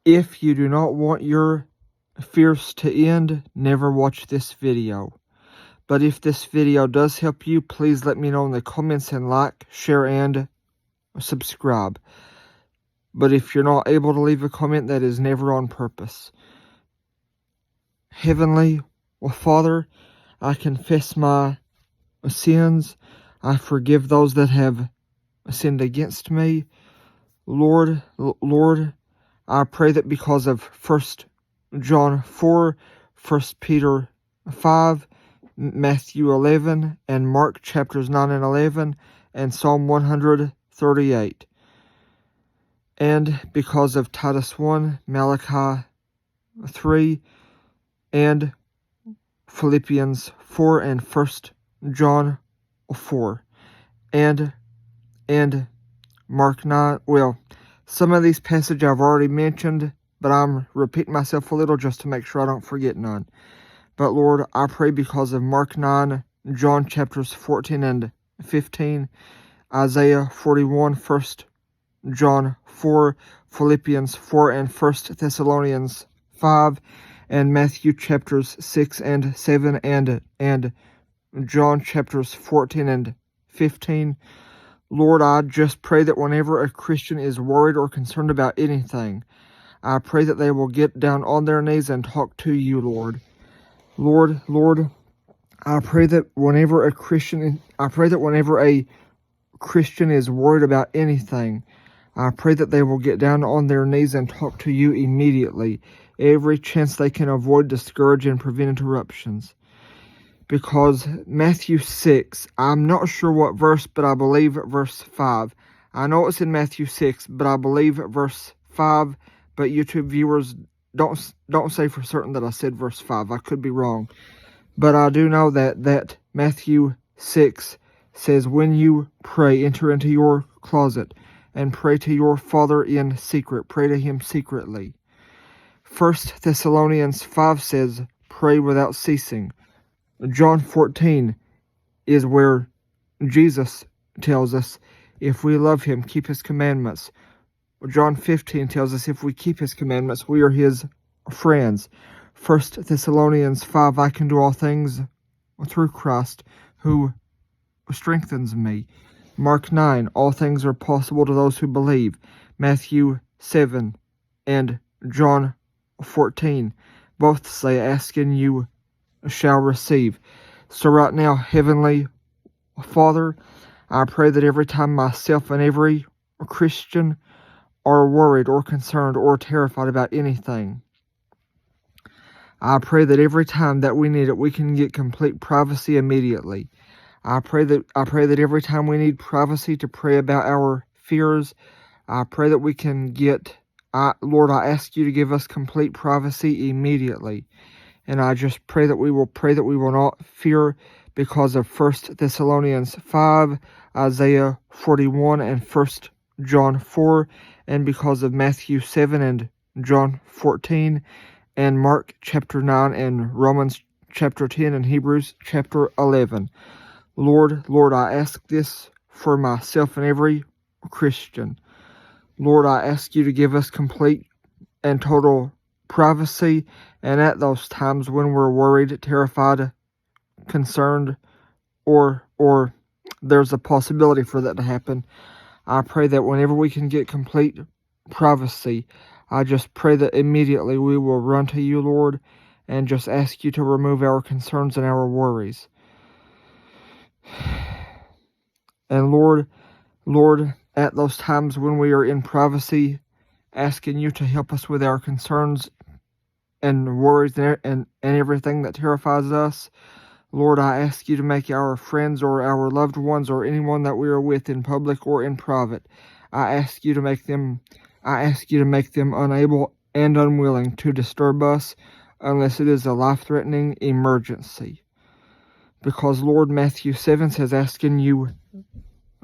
If you do not want your fears to end, never watch this video. But if this video does help you, please let me know in the comments and like, share, and subscribe. But if you're not able to leave a comment, that is never on purpose. Heavenly Father, I confess my sins. I forgive those that have sinned against me. Lord, I pray that because of 1 John 4, 1 Peter 5, Matthew 11, and Mark chapters 9 and 11, and Psalm 138. And because of Titus 1, Malachi 3, and Philippians 4, and 1 John 4, and Mark 9. Well, some of these passages I've already mentioned, but I'm repeating myself a little just to make sure I don't forget none. But Lord, I pray because of Mark 9, John chapters 14 and 15, Isaiah 41, 1 John 4, Philippians 4, and 1 Thessalonians 5, and Matthew chapters 6 and 7, and John chapters 14 and 15. Lord, I just pray that whenever a Christian is worried or concerned about anything, I pray that they will get down on their knees and talk to you, Lord. Lord, I pray that whenever a Christian is worried about anything, I pray that they will get down on their knees and talk to you immediately, every chance they can avoid, discourage, and prevent interruptions. Because Matthew 6, I'm not sure what verse, but I believe verse 5. I know it's in Matthew 6, but I believe verse 5, but YouTube viewers, don't say for certain that I said verse 5. I could be wrong. But I do know that Matthew 6 says, when you pray, enter into your closet and pray to your Father in secret. Pray to him secretly. 1 Thessalonians 5 says, pray without ceasing. John 14 is where Jesus tells us, if we love him, keep his commandments. John 15 tells us, if we keep his commandments, we are his friends. 1 Thessalonians 5, I can do all things through Christ who strengthens me. Mark 9, all things are possible to those who believe. Matthew 7 and John 14 both say, ask and you shall receive. So right now, Heavenly Father, I pray that every time myself and every Christian are worried or concerned or terrified about anything, I pray that every time that we need it, we can get complete privacy immediately. I pray that every time we need privacy to pray about our fears, I pray that we can get, Lord, I ask you to give us complete privacy immediately. And I just pray that we will not fear because of 1 Thessalonians 5, Isaiah 41, and 1 John 4, and because of Matthew 7 and John 14, and Mark chapter 9, and Romans chapter 10, and Hebrews chapter 11. Lord, I ask this for myself and every Christian. Lord, I ask you to give us complete and total privacy, and at those times when we're worried, terrified, concerned, or there's a possibility for that to happen, I pray that whenever we can get complete privacy, I just pray that immediately we will run to you, Lord, and just ask you to remove our concerns and our worries. And Lord, at those times when we are in privacy, asking you to help us with our concerns and worries and everything that terrifies us, Lord, I ask you to make our friends or our loved ones or anyone that we are with in public or in private, I ask you to make them unable and unwilling to disturb us unless it is a life-threatening emergency. Because, Lord, Matthew 7 says, ask and you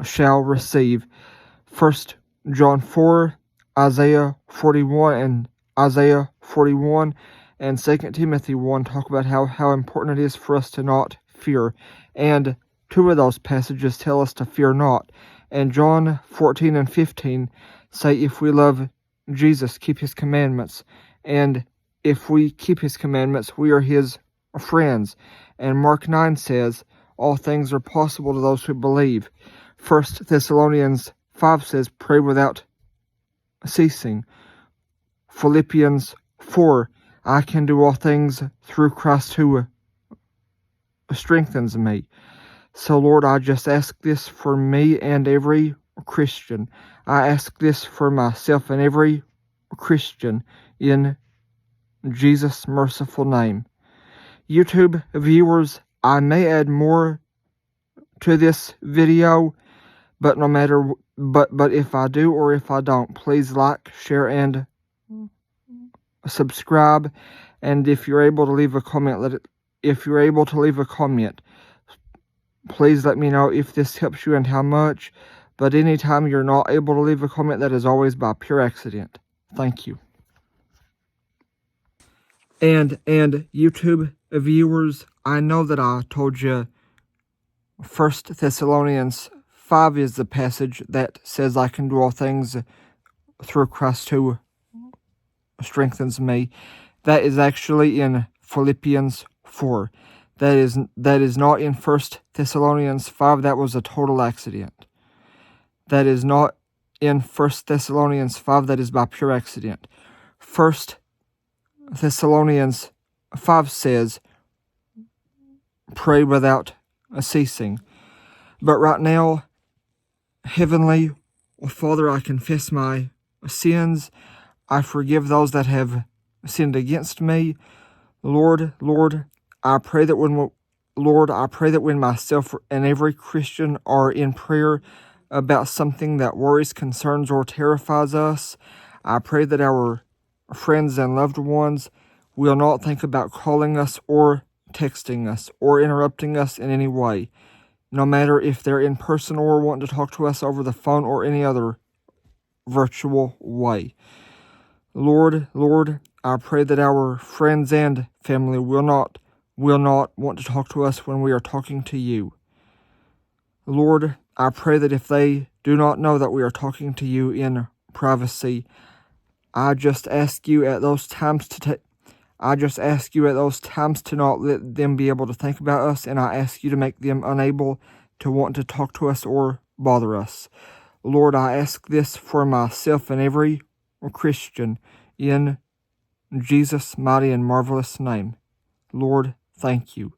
shall receive. 1 John 4, Isaiah 41, and Isaiah 41, and 2 Timothy 1 talk about how important it is for us to not fear. And two of those passages tell us to fear not. And John 14 and 15 say, if we love Jesus keep his commandments, and if we keep his commandments, we are his friends. And Mark 9 says, all things are possible to those who believe. 1 Thessalonians 5 says, pray without ceasing. Philippians 4, I can do all things through Christ who strengthens me. So, Lord, I just ask this for me and every Christian. I ask this for myself and every Christian in Jesus' merciful name. YouTube viewers, I may add more to this video, but no matter but if I do or if I don't, please like, share, and subscribe. And if you're able to leave a comment, please let me know if this helps you and how much. But anytime you're not able to leave a comment, that is always by pure accident. Thank you. And YouTube viewers, I know that I told you 1 Thessalonians 5 is the passage that says I can do all things through Christ who strengthens me. That is actually in Philippians 4. That is not in 1 Thessalonians 5. That was a total accident. That is not in 1 Thessalonians 5. That is by pure accident. 1 Thessalonians 5 says, pray without ceasing. But right now, Heavenly Father, I confess my sins. I forgive those that have sinned against me. Lord, I pray that when myself and every Christian are in prayer about something that worries, concerns, or terrifies us, I pray that our friends and loved ones will not think about calling us or texting us or interrupting us in any way, no matter if they're in person or want to talk to us over the phone or any other virtual way. Lord, I pray that our friends and family will not want to talk to us when we are talking to you. Lord, I pray that if they do not know that we are talking to you in privacy, I just ask you at those times to not let them be able to think about us, and I ask you to make them unable to want to talk to us or bother us. Lord, I ask this for myself and every Christian in Jesus' mighty and marvelous name. Lord, thank you.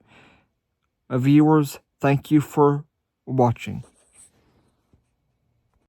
Viewers, thank you for watching.